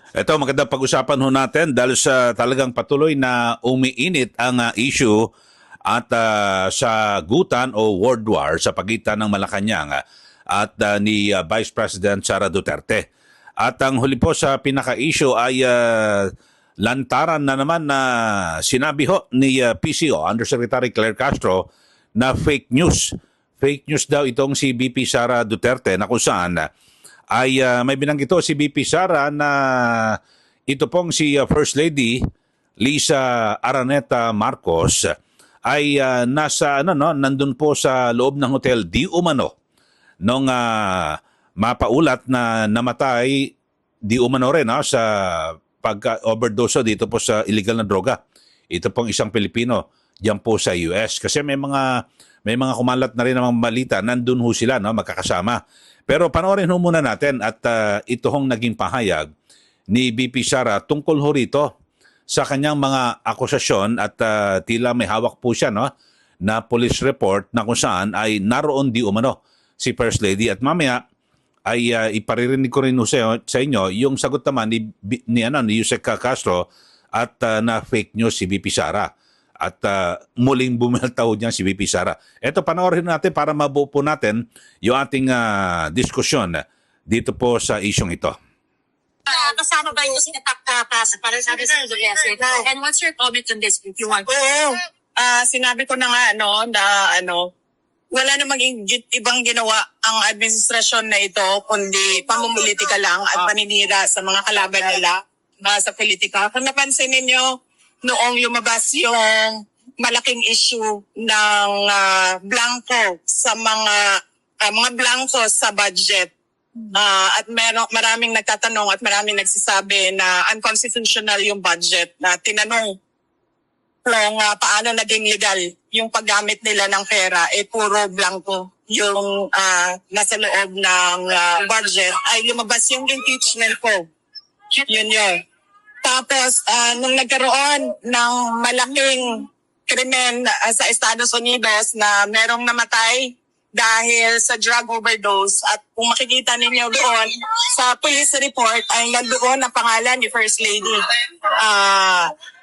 Ito, magandang pag-usapan ho natin dahil sa talagang patuloy na umiinit ang issue at sa gutan o world war sa pagitan ng Malacanang at ni Vice President Sara Duterte. At ang huli po sa pinaka-issue ay lantaran na naman na sinabi ho ni PCO, Undersecretary Claire Castro, na fake news. Fake news daw itong si BP Sara Duterte na kung saan ay may binanggit ito si BP Sara na ito pong si First Lady Lisa Araneta Marcos ay nasa nandun po sa loob ng hotel di umano nung mapaulat na namatay di umano rin sa pag-overdose dito po sa illegal na droga. Ito pong isang Pilipino diyan po sa US kasi may mga kumalat na rin namang balita, nandun ho sila magkakasama. Pero panoorin ho muna natin at ito hong naging pahayag ni BP Sara tungkol ho rito sa kanyang mga akusasyon at tila may hawak po siya na police report na kung saan ay naroon di umano si First Lady. At mamaya ay iparirinig ko rin ho sa inyo yung sagot naman ni Yusek Castro at na fake news si BP Sara. At muling bumaltaw niya si VP Sara. Ito, panoorin natin para mabuo po natin yung ating diskusyon dito po sa isyong ito. Kasama ba yung sinataktakas para sa Duterte? And what's your comment on this if you want? Oo. Sinabi ko na nga wala namang ibang ginawa ang administrasyon na ito kundi pamumulitika lang at paninira sa mga kalaban nila sa politika. Kung napansin ninyo, noong lumabas yung malaking issue ng blanco sa mga blanco sa budget. At maraming nagtatanong at maraming nagsasabi na unconstitutional yung budget, na tinanong kung paano naging legal yung paggamit nila ng pera, puro blanco yung nasa loob ng budget, ay lumabas yung impeachment ko. Yun yun. Tapos, nung nagkaroon ng malaking krimen sa Estados Unidos na merong namatay dahil sa drug overdose, at kung makikita ninyo doon sa police report ay nandoon ang pangalan ni First Lady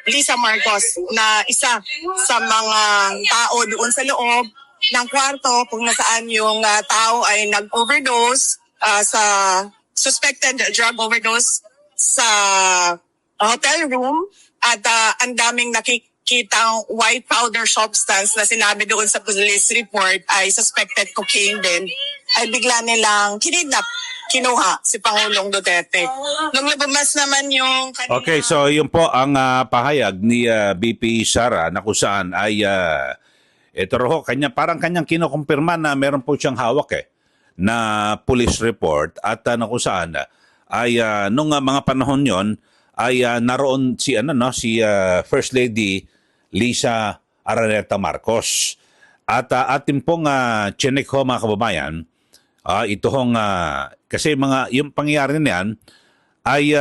Lisa Marcos, na isa sa mga tao doon sa loob ng kwarto kung nasaan yung tao ay nag-overdose sa suspected drug overdose sa hotel room, at ang daming nakikitang white powder substance na sinabi doon sa police report ay suspected cocaine din, ay bigla nilang kinuha si Pangulong Duterte. Nung lumabas naman yung Okay, so yun po ang pahayag ni BP Sara na kung saan ay ito ho, parang kanyang kinukumpirma na meron po siyang hawak na police report at na kung saan ay nung mga panahon yon ay naroon si First Lady Lisa Araneta Marcos. At atin pong chinek ho mga kababayan, ito hong kasi yung pangyayari na yan ay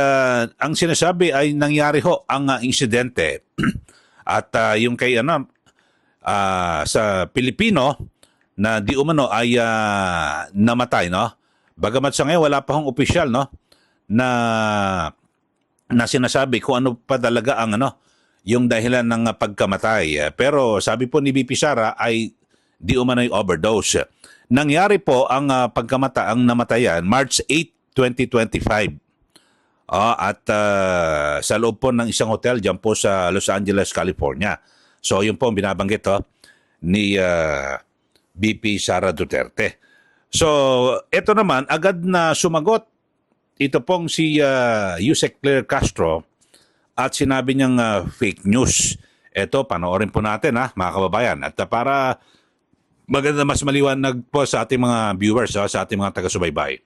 ang sinasabi ay nangyari ho ang insidente at yung kay sa Pilipino na di umano ay namatay bagamat sa ngayon wala pa hong opisyal na sinasabi kung ano pa talaga ang yung dahilan ng pagkamatay. Pero sabi po ni BP Sara ay di umano'y overdose. Nangyari po ang ang namatayan March 8, 2025. At sa loob po ng isang hotel diyan po sa Los Angeles, California. So yun po ang binabanggit ni BP Sara Duterte. So ito naman agad na sumagot ito pong si Yusek Claire Castro at sinabi niyang fake news. Ito, panoorin po natin mga kababayan. At para maganda mas maliwanag po sa ating mga viewers, sa ating mga taga-subaybay.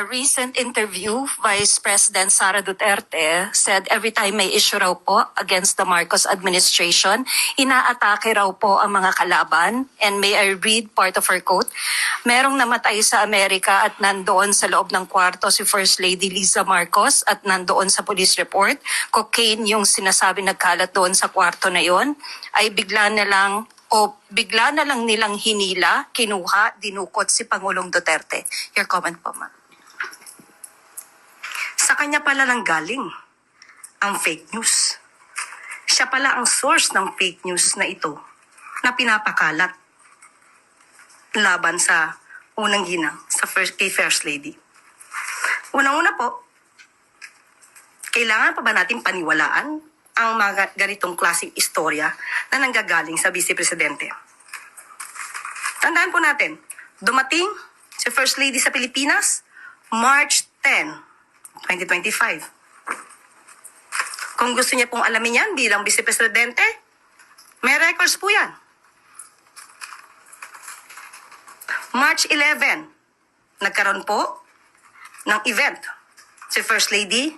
Recent interview, Vice President Sara Duterte said every time may issue raw po against the Marcos administration, inaatake raw po ang mga kalaban. And may I read part of her quote? Merong namatay sa Amerika at nandoon sa loob ng kwarto si First Lady Lisa Marcos at nandoon sa police report. Cocaine yung sinasabi nagkalat doon sa kwarto na yon, ay bigla na lang nilang hinila, kinuha, dinukot si Pangulong Duterte. Your comment po, ma'am. kanya pala nang galing ang fake news. Siya pala ang source ng fake news na ito na pinapakalat laban sa unang ginang kay First Lady. Unang-una po, kailangan pa ba natin paniwalaan ang mga ganitong klaseng istorya na nanggagaling sa Vice Presidente? Tandaan po natin, dumating si First Lady sa Pilipinas March 10, 2025. Kung gusto niya pong alamin yan bilang Vice Presidente, may records po yan. March 11, nagkaroon po ng event si First Lady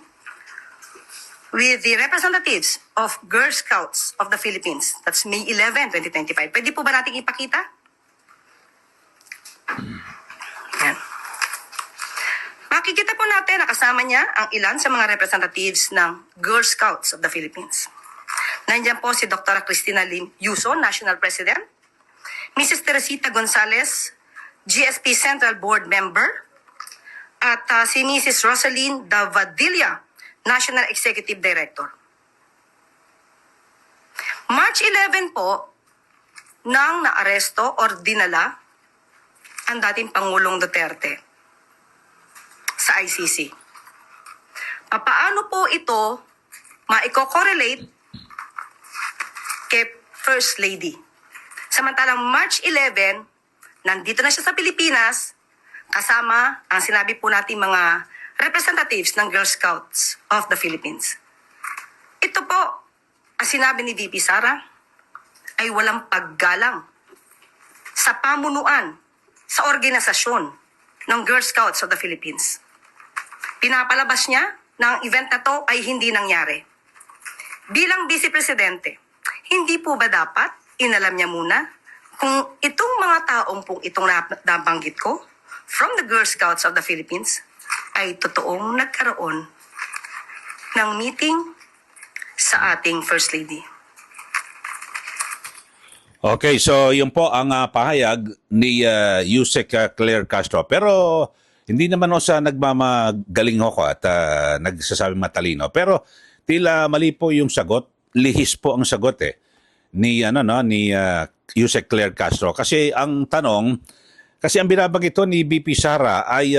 with the representatives of Girl Scouts of the Philippines. That's May 11, 2025. Pwede po ba natin ipakita? Yan. Makikita po natin na kasama niya ang ilan sa mga representatives ng Girl Scouts of the Philippines. Nandiyan po si Dr. Cristina Lim Yuso, National President, Mrs. Teresita Gonzalez, GSP Central Board Member, at si Mrs. Rosaline Davadilla, National Executive Director. March 11 po, nang naaresto or dinala ang dating Pangulong Duterte sa ICC. Paano po ito maiko-correlate kay First Lady? Samantalang March 11, nandito na siya sa Pilipinas, kasama ang sinabi po natin mga representatives ng Girl Scouts of the Philippines. Ito po, ang sinabi ni VP Sara, ay walang paggalang sa pamunuan, sa organisasyon ng Girl Scouts of the Philippines. Pinapalabas niya na ang event na to ay hindi nangyari. Bilang Vice Presidente, hindi po ba dapat inalam niya muna kung itong mga taong pong itong nabanggit ko from the Girl Scouts of the Philippines ay totoong nagkaroon ng meeting sa ating First Lady? Okay, so yun po ang pahayag ni Yusek Claire Castro. Pero hindi naman ho sa nagmamagaling ho ko at nagsasabi matalino. Pero tila mali po yung sagot. Lihis po ang sagot ni Yusek Claire Castro. Kasi ang tanong, kasi ang binabanggit ito ni BP Sara ay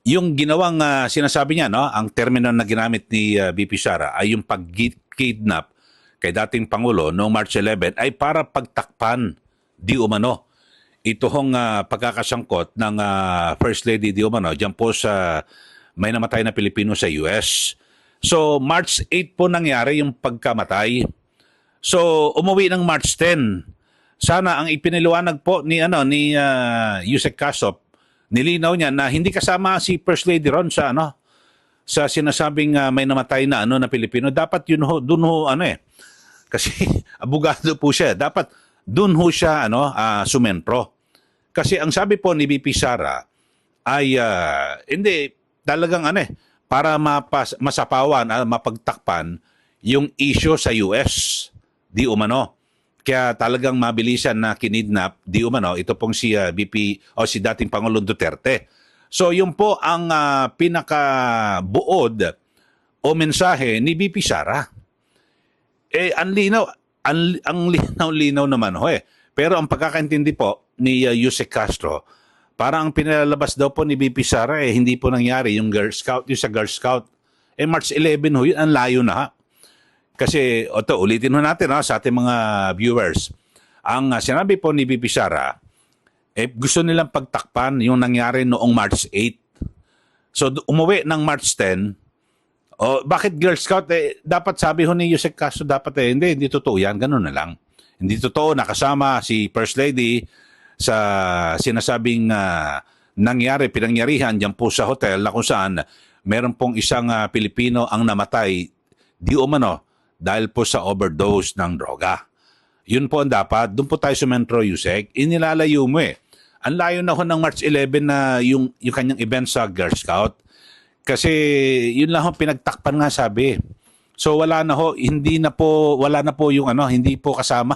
yung ginawang sinasabi niya, no, ang termino na ginamit ni BP Sara ay yung pag-kidnap kay dating Pangulo noong March 11 ay para pagtakpan di umano ito hong pagkakasangkot ng First Lady di umano dyan po sa may namatay na Pilipino sa US. So March 8 po nangyari yung pagkamatay. So umuwi ng March 10. Sana ang ipiniliwanag po ni Yusek Castro, nilinaw niya na hindi kasama si First Lady ron sa sa sinasabing may namatay na na Pilipino. Dapat yun ho dun ho kasi abogado po siya. Dapat dun ho siya sumentro. Kasi ang sabi po ni BP Sara ay hindi talagang para masapawan mapagtakpan yung issue sa US di umano. Kaya talagang mabilisan na kinidnap di umano ito pong si BP o si dating Pangulong Duterte. So yun po ang pinakabuod o mensahe ni BP Sara. Ang linaw naman ho Pero ang pagkakaintindi po ni Yusek Castro, parang ang pinalalabas daw po ni BP Sara hindi po nangyari yung Girl Scout, yung sa Girl Scout. March 11 ho yun, ang layo na ha. Kasi, ulitin ho natin sa ating mga viewers. Ang sinabi po ni BP Sara, gusto nilang pagtakpan yung nangyari noong March 8. So, umuwi ng March 10, bakit Girl Scout? Dapat sabi ho ni Yusek Castro, dapat hindi totoo yan, ganun na lang. Hindi totoo, nakasama si First Lady sa sinasabing pinangyarihan dyan po sa hotel na kung saan meron pong isang Pilipino ang namatay di umano dahil po sa overdose ng droga. Yun po ang dapat. Doon po tayo sumentro, Yusek. Inilalayo mo Ang layo na ho ng March 11 na yung kanyang event sa Girl Scout. Kasi yun lang ho pinagtakpan nga sabi. So wala na ho, wala na po yung hindi po kasama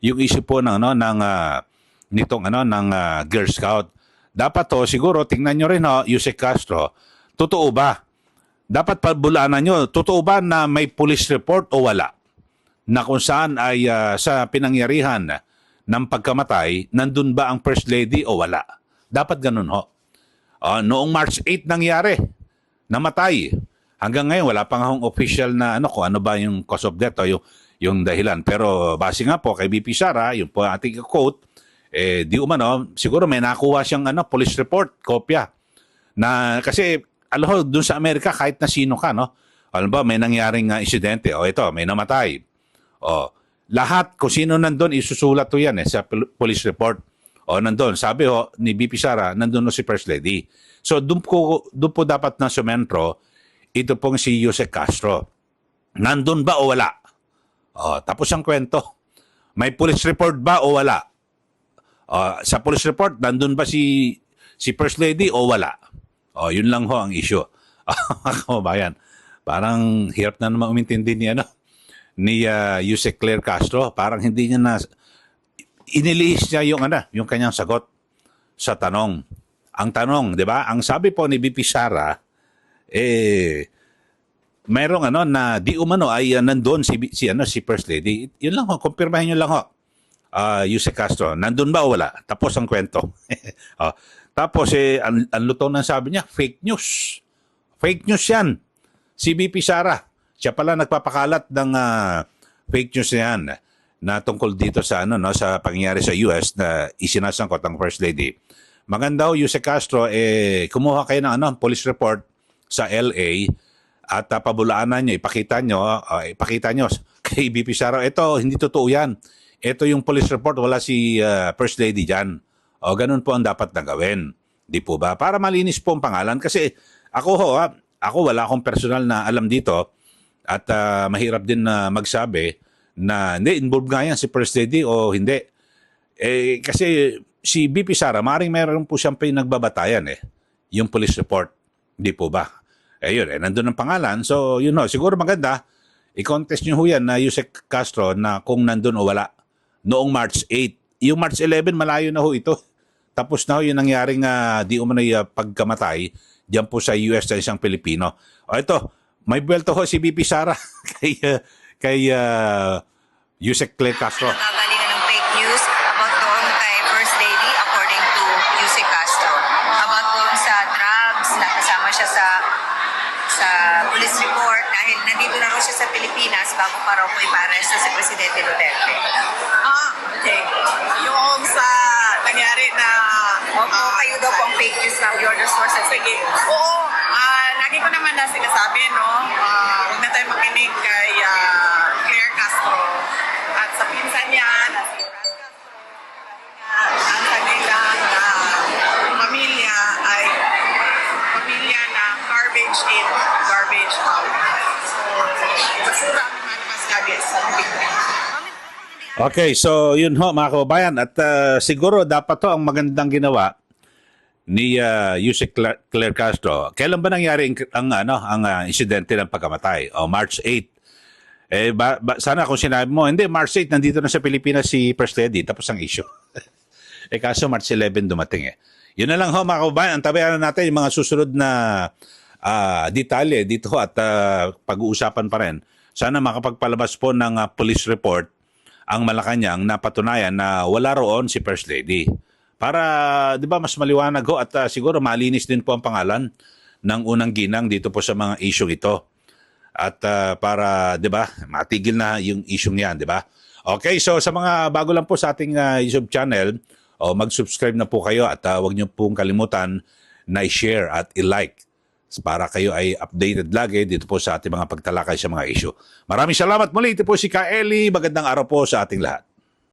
yung issue po ng Girl Scout. Dapat siguro tingnan niyo rin Yusek Castro, totoo ba dapat pabulaanan nyo, totoo ba na may police report o wala? Na kung saan ay sa pinangyarihan ng pagkamatay, nandun ba ang First Lady o wala? Dapat ganun ho. Noong March 8 nangyari, namatay. Hanggang ngayon, wala pang akong official na kung ano ba yung cause of death o yung dahilan. Pero base nga po kay BP Sara, yung po ating quote, di umano, siguro may nakuha siyang police report, kopya. Na, kasi, alam ho, dun sa Amerika, kahit na sino ka, no? Alam ba, may nangyaring insidente. O ito, may namatay. O, lahat, kung sino nandun, isusulat to yan sa police report. O, nandun. Sabi ho, ni BP Sara, nandun si First Lady. So, doon po dapat na sumentro, ito pong si Yusek Castro. Nandun ba o wala? O, tapos ang kwento. May police report ba o wala? Sa police report, nandun ba si First Lady o wala? Yun lang ho ang issue. Mga kababayan, parang hirap na naman umintindi ni Yusek Claire Castro. Parang hindi niya na inilihis niya yung kanyang sagot sa tanong. Ang tanong, 'di ba? Ang sabi po ni BP Sara, merong na di umano ay nandoon si First Lady. Yun lang ho, kumpirmahin niyo lang ho. Yusek Castro, nandun ba o wala? Tapos ang kwento. Tapos ang lutong ng sabi niya, fake news. Fake news yan. Si BP Sara, siya pala nagpapakalat ng fake news yan na tungkol dito sa sa pangyayari sa US na isinasangkot ang First Lady. Maganda ho, Yusek Castro, kumuha kayo ng police report sa LA at pabulaanan niyo, ipakita niyo kay BP Sara, ito, hindi totoo yan. Ito yung police report, wala si First Lady dyan. Ganun po ang dapat na gawin. Di po ba? Para malinis po ang pangalan. Kasi ako wala akong personal na alam dito at mahirap din na magsabi na hindi, involved nga yan si First Lady o hindi. Kasi si BP Sara, maaaring meron po siyang pinagbabatayan yung police report. Di po ba? Yun, nandun ang pangalan. So, siguro maganda, i-contest nyo ho yan na Yusek Castro na kung nandun o wala. Noong March 8. Yung March 11, malayo na ho ito. Tapos na ho yung nangyaring di umano'y pagkamatay diyan po sa US sa isang Pilipino. Ito, may buwelto ho si BP Sara kay Yusek Claire Castro. Nagagalingan ng fake news about doon kay First Lady according to Yusek Castro. About doon sa drugs na kasama siya sa police report dahil nandito na raw siya sa Pilipinas bago pa raw po ipa-aresto si Presidente Duterte. Okay. Yung sa nangyari na... Opo, kayo daw po ang fake news na you're the source of fake Sige. news. Oo. Lagi ko naman na sinasabi, no? Huwag na tayo makinig kay Claire Castro at sa pinsan niya na si Fran Castro. Ang kanilang pamilya ay pamilya na garbage in, garbage out. So, basura ang lumalabas lagi sa bibig. Okay, so yun ho mga kababayan at siguro dapat to ang magandang ginawa ni Yusek Claire Castro. Kailan ba nangyari ang insidente ng pagkamatay? March 8. Sana kung sinabi mo, hindi, March 8 nandito na sa Pilipinas si First Lady, tapos ang issue. Kaso March 11 dumating Yun na lang ho mga kababayan, antabayan natin yung mga susunod na detalye dito at pag-uusapan pa rin. Sana makapagpalabas po ng police report ang Malacanang na patunayan na wala roon si First Lady. Para, di ba, mas maliwanag ho at siguro malinis din po ang pangalan ng unang ginang dito po sa mga issue ito. At para, di ba, matigil na yung issue niyan, di ba? Okay, so sa mga bago lang po sa ating YouTube channel, mag-subscribe na po kayo at huwag niyo pong kalimutan na i-share at i-like para kayo ay updated lagi dito po sa ating mga pagtalakay sa mga issue. Maraming salamat muli. Ito po si Ka Eli. Magandang araw po sa ating lahat.